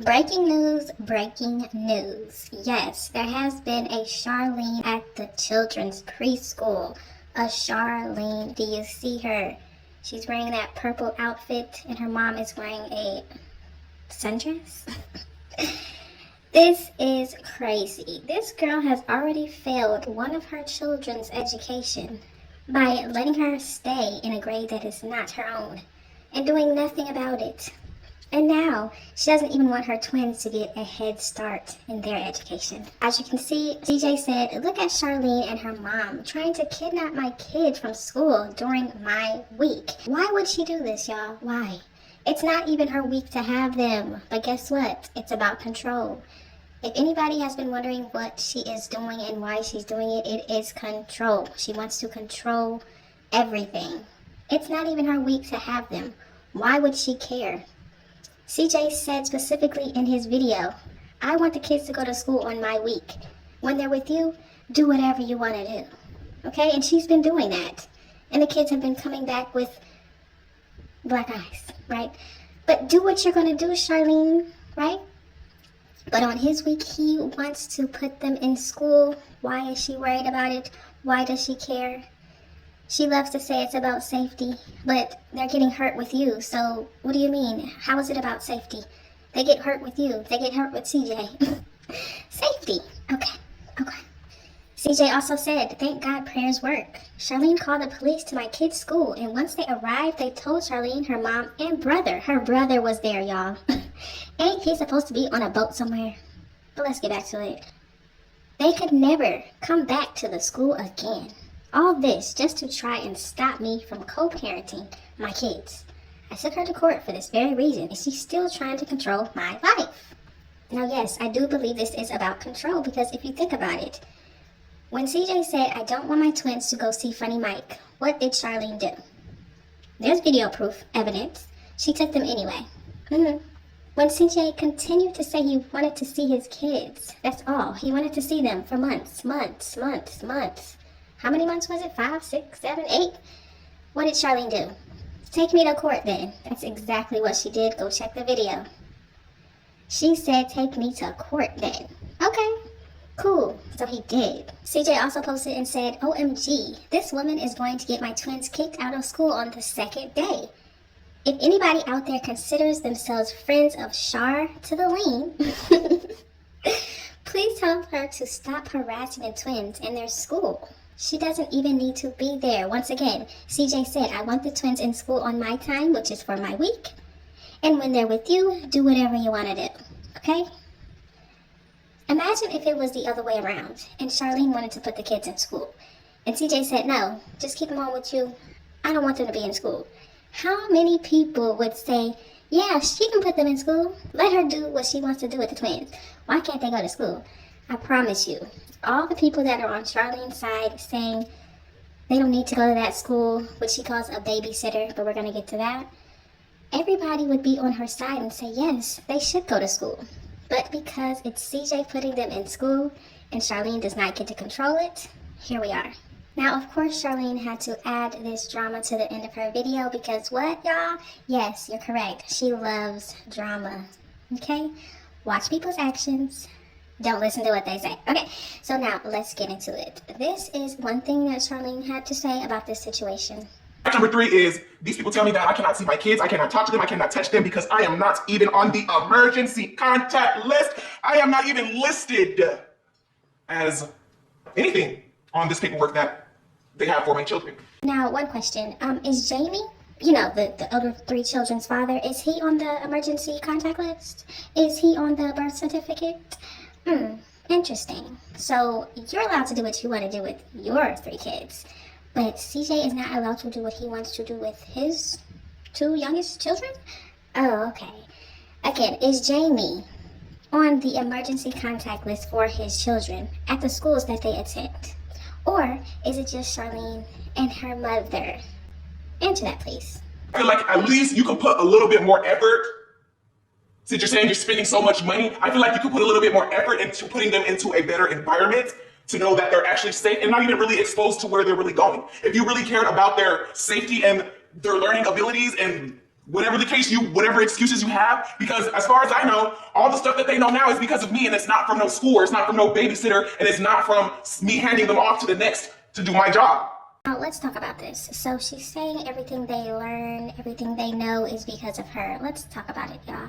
Breaking news, breaking news. Yes, there has been a Charlene at the children's preschool. A Charlene, do you see her? She's wearing that purple outfit and her mom is wearing a sundress. This is crazy. This girl has already failed one of her children's education by letting her stay in a grade that is not her own and doing nothing about it. And now, she doesn't even want her twins to get a head start in their education. As you can see, CJ said, look at Charlene and her mom trying to kidnap my kid from school during my week. Why would she do this, y'all? Why? It's not even her week to have them. But guess what? It's about control. If anybody has been wondering what she is doing and why she's doing it, it is control. She wants to control everything. It's not even her week to have them. Why would she care? CJ said specifically in his video, I want the kids to go to school on my week. When they're with you, do whatever you want to do. Okay? And she's been doing that. And the kids have been coming back with black eyes, right? But do what you're going to do, Charlene, right? But on his week, he wants to put them in school. Why is she worried about it? Why does she care? She loves to say it's about safety, but they're getting hurt with you. So what do you mean? How is it about safety? They get hurt with you. They get hurt with CJ. Safety. Okay. CJ also said, thank God prayers work. Charlene called the police to my kid's school, and once they arrived, they told Charlene, her mom, and brother. Her brother was there, y'all. Ain't he supposed to be on a boat somewhere? But let's get back to it. They could never come back to the school again. All this just to try and stop me from co-parenting my kids. I took her to court for this very reason, and she's still trying to control my life. Now, yes, I do believe this is about control, because if you think about it, when CJ said, I don't want my twins to go see Funny Mike, what did Charlene do? There's video proof, evidence. She took them anyway. When CJ continued to say he wanted to see his kids, that's all. He wanted to see them for months. How many months was it? 5, 6, 7, 8? What did Charlene do? Take me to court then. That's exactly what she did. Go check the video. She said, take me to court then. Okay, cool. So he did. CJ also posted and said, OMG, this woman is going to get my twins kicked out of school on the second day. If anybody out there considers themselves friends of Char to the lean, please tell her to stop harassing the twins in their school. She doesn't even need to be there. Once again, CJ said, I want the twins in school on my time, which is for my week. And when they're with you, do whatever you want to do. Okay? Imagine if it was the other way around, and Charlene wanted to put the kids in school. And CJ said, no, just keep them on with you. I don't want them to be in school. How many people would say, yeah, she can put them in school. Let her do what she wants to do with the twins. Why can't they go to school? I promise you, all the people that are on Charlene's side saying they don't need to go to that school, which she calls a babysitter, but we're going to get to that, everybody would be on her side and say, yes, they should go to school. But because it's CJ putting them in school and Charlene does not get to control it, here we are. Now, of course, Charlene had to add this drama to the end of her video because what, y'all? Yes, you're correct. She loves drama. Okay? Watch people's actions. Don't listen to what they say. Okay, so now let's get into it. This is one thing that Charlene had to say about this situation. Number 3 is, these people tell me that I cannot see my kids, I cannot talk to them, I cannot touch them because I am not even on the emergency contact list. I am not even listed as anything on this paperwork that they have for my children. Now, one question. Is Jamie, you know, the other 3 children's father, is he on the emergency contact list? Is he on the birth certificate? Interesting. So you're allowed to do what you want to do with your 3 kids, but CJ is not allowed to do what he wants to do with his 2 youngest children? Oh, okay. Again, is Jamie on the emergency contact list for his children at the schools that they attend? Or is it just Charlene and her mother? Answer that, please. I feel like at least you could put a little bit more effort. Since you're saying you're spending so much money, I feel like you could put a little bit more effort into putting them into a better environment to know that they're actually safe and not even really exposed to where they're really going. If you really cared about their safety and their learning abilities and Whatever the case, whatever excuses you have, because as far as I know, all the stuff that they know now is because of me, and it's not from no school, or it's not from no babysitter, and it's not from me handing them off to the next to do my job. Now let's talk about this. So she's saying everything they learn, everything they know is because of her. Let's talk about it, y'all.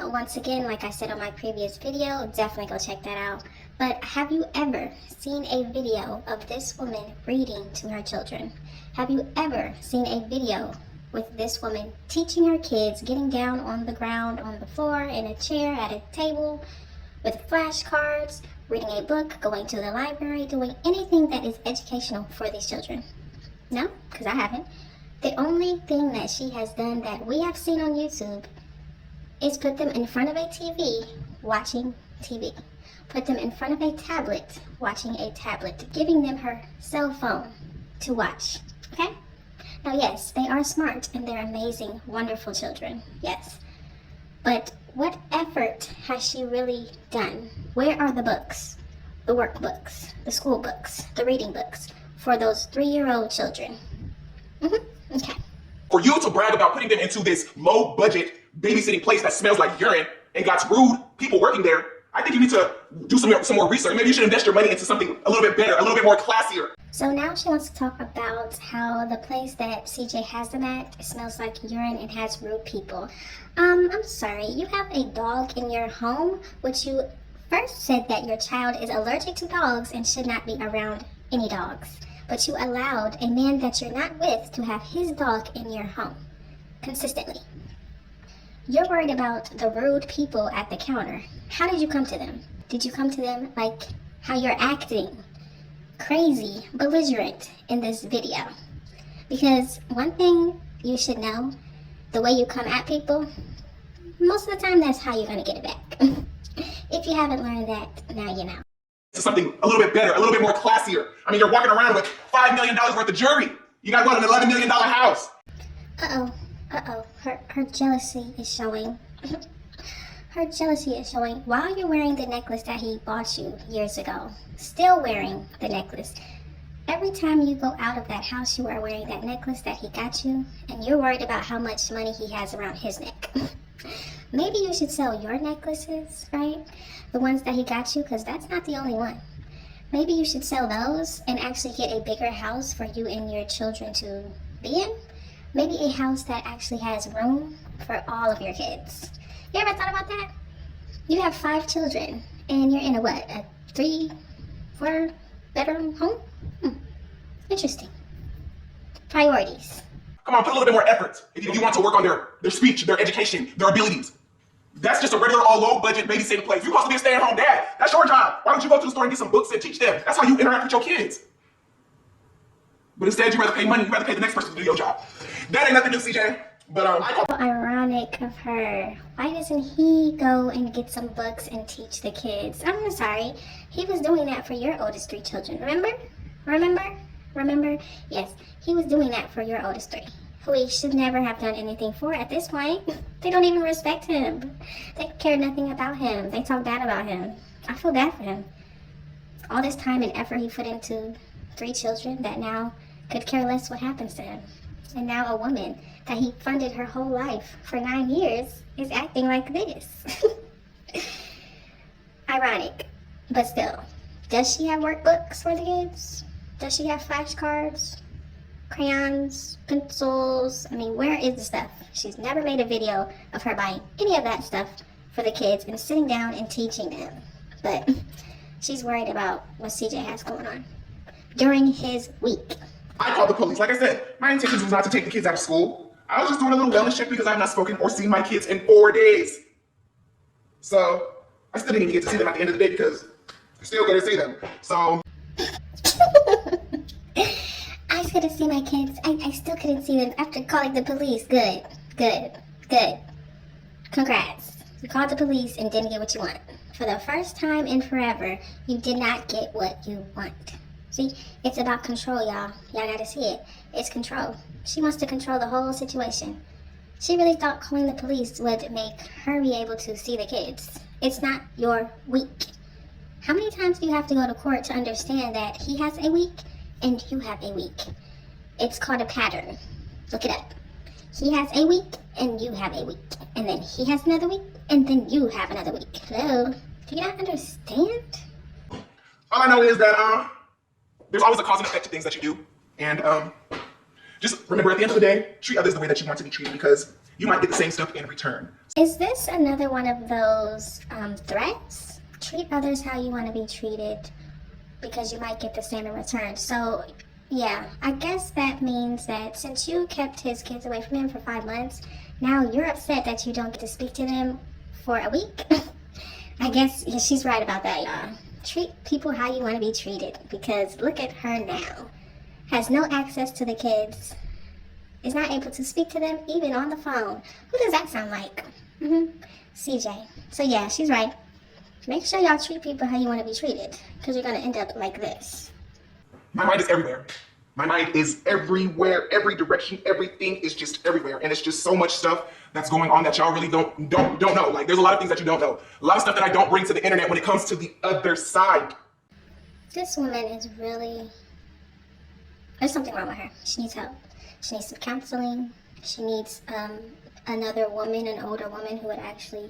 Once again, like I said on my previous video, definitely go check that out. But have you ever seen a video of this woman reading to her children? Have you ever seen a video with this woman teaching her kids, getting down on the ground, on the floor, in a chair, at a table, with flashcards, reading a book, going to the library, doing anything that is educational for these children? No, because I haven't. The only thing that she has done that we have seen on YouTube is put them in front of a TV, watching TV. Put them in front of a tablet, watching a tablet, giving them her cell phone to watch, okay? Now, yes, they are smart and they're amazing, wonderful children, yes. But what effort has she really done? Where are the books, the workbooks, the school books, the reading books for those 3-year-old children? Okay. For you to brag about putting them into this low-budget babysitting place that smells like urine and got rude people working there, I think you need to do some more research. Maybe you should invest your money into something a little bit better, a little bit more classier. So now she wants to talk about how the place that CJ has them at smells like urine and has rude people. I'm sorry, you have a dog in your home, which you first said that your child is allergic to dogs and should not be around any dogs. But you allowed a man that you're not with to have his dog in your home consistently. You're worried about the rude people at the counter. How did you come to them? Did you come to them like how you're acting? Crazy, belligerent in this video. Because one thing you should know, the way you come at people, most of the time that's how you're going to get it back. If you haven't learned that, now you know. To something a little bit better, a little bit more classier. I mean, you're walking around with $5 million worth of jewelry. You got what, an $11 million house. Her jealousy is showing. Her jealousy is showing while you're wearing the necklace that he bought you years ago. Still wearing the necklace. Every time you go out of that house, you are wearing that necklace that he got you, and you're worried about how much money he has around his neck. Maybe you should sell your necklaces, right? The ones that he got you, because that's not the only one. Maybe you should sell those and actually get a bigger house for you and your children to be in. Maybe a house that actually has room for all of your kids. You ever thought about that? You have 5 children, and you're in a 3-4 bedroom home? Interesting. Priorities. Come on, put a little bit more effort if you want to work on their speech, their education, their abilities. That's just a regular, all low-budget babysitting place. You're supposed to be a stay-at-home dad. That's your job. Why don't you go to the store and get some books and teach them? That's how you interact with your kids. But instead, you rather pay money. You rather pay the next person to do your job. That ain't nothing new, CJ. But Ironic of her. Why doesn't he go and get some books and teach the kids? I'm sorry. He was doing that for your oldest 3 children. Remember? Yes, he was doing that for your oldest 3. Who he should never have done anything for at this point. They don't even respect him. They care nothing about him. They talk bad about him. I feel bad for him. All this time and effort he put into 3 children that now could care less what happens to him. And now a woman that he funded her whole life for 9 years is acting like this. Ironic, but still. Does she have workbooks for the kids? Does she have flashcards, crayons, pencils? I mean, where is the stuff? She's never made a video of her buying any of that stuff for the kids and sitting down and teaching them. But she's worried about what CJ has going on during his week. I called the police. Like I said, my intention was not to take the kids out of school. I was just doing a little wellness check because I have not spoken or seen my kids in 4 days. So I still didn't even get to see them at the end of the day because I'm still going to see them. So I was going to see my kids. I still couldn't see them after calling the police. Good. Congrats. You called the police and didn't get what you want. For the first time in forever, you did not get what you want. See, it's about control, y'all. Y'all gotta see it. It's control. She wants to control the whole situation. She really thought calling the police would make her be able to see the kids. It's not your week. How many times do you have to go to court to understand that he has a week and you have a week? It's called a pattern. Look it up. He has a week and you have a week. And then he has another week and then you have another week. Hello? Do you not understand? All I know is that there's always a cause and effect to things that you do. And just remember, at the end of the day, treat others the way that you want to be treated, because you might get the same stuff in return. Is this another one of those threats? Treat others how you want to be treated because you might get the same in return. So, yeah, I guess that means that since you kept his kids away from him for 5 months, now you're upset that you don't get to speak to them for a week? I guess she's right about that, y'all. Treat people how you want to be treated, because look at her now. Has no access to the kids, is not able to speak to them even on the phone. Who does that sound like? CJ. So yeah, she's right. Make sure y'all treat people how you want to be treated, because you're going to end up like this. My mind is everywhere. My mind is everywhere, every direction, everything is just everywhere. And it's just so much stuff that's going on that y'all really don't know. Like, there's a lot of things that you don't know. A lot of stuff that I don't bring to the internet when it comes to the other side. This woman is really... There's something wrong with her. She needs help. She needs some counseling. She needs another woman, an older woman, who would actually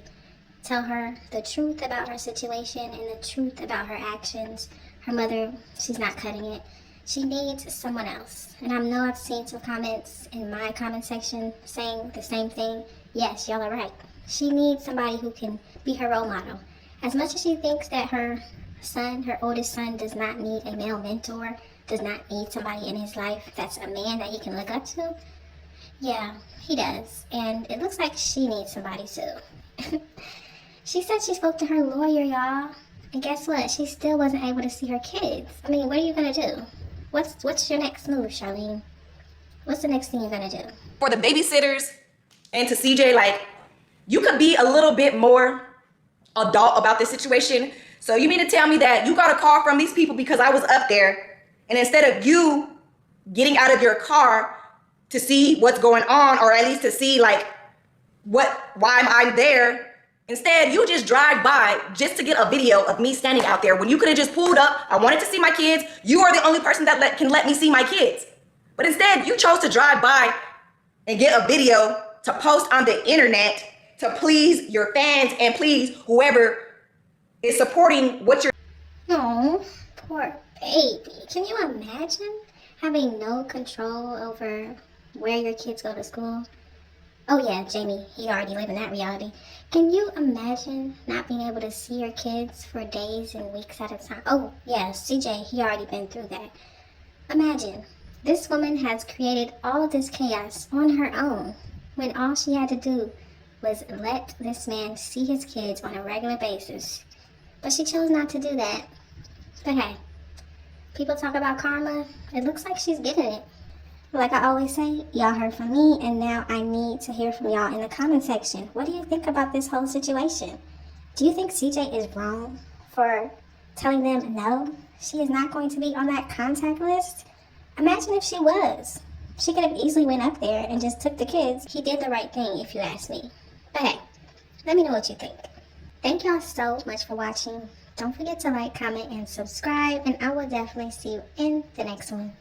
tell her the truth about her situation and the truth about her actions. Her mother, she's not cutting it. She needs someone else. And I know I've seen some comments in my comment section saying the same thing. Yes, y'all are right. She needs somebody who can be her role model. As much as she thinks that her son, her oldest son, does not need a male mentor, does not need somebody in his life that's a man that he can look up to, yeah, he does. And it looks like she needs somebody too. She said she spoke to her lawyer, y'all. And guess what? She still wasn't able to see her kids. I mean, what are you gonna do? What's your next move, Charlene? What's the next thing you're gonna do? For the babysitters and to CJ, like, you could be a little bit more adult about this situation. So you mean to tell me that you got a call from these people because I was up there, and instead of you getting out of your car to see what's going on, or at least to see like why I'm there, instead you just drive by just to get a video of me standing out there when you could have just pulled up. I wanted to see my kids. You are the only person that can let me see my kids. But instead you chose to drive by and get a video to post on the internet to please your fans and please whoever is supporting what you're... Oh, poor baby. Can you imagine having no control over where your kids go to school? Oh yeah, Jamie, he already lived in that reality. Can you imagine not being able to see your kids for days and weeks at a time? Oh yeah, CJ, he already been through that. Imagine, this woman has created all of this chaos on her own when all she had to do was let this man see his kids on a regular basis. But she chose not to do that. But hey, people talk about karma. It looks like she's getting it. Like I always say, y'all heard from me, and now I need to hear from y'all in the comment section. What do you think about this whole situation? Do you think CJ is wrong for telling them no, she is not going to be on that contact list? Imagine if she was. She could have easily went up there and just took the kids. He did the right thing, if you ask me. But hey, let me know what you think. Thank y'all so much for watching. Don't forget to like, comment, and subscribe, and I will definitely see you in the next one.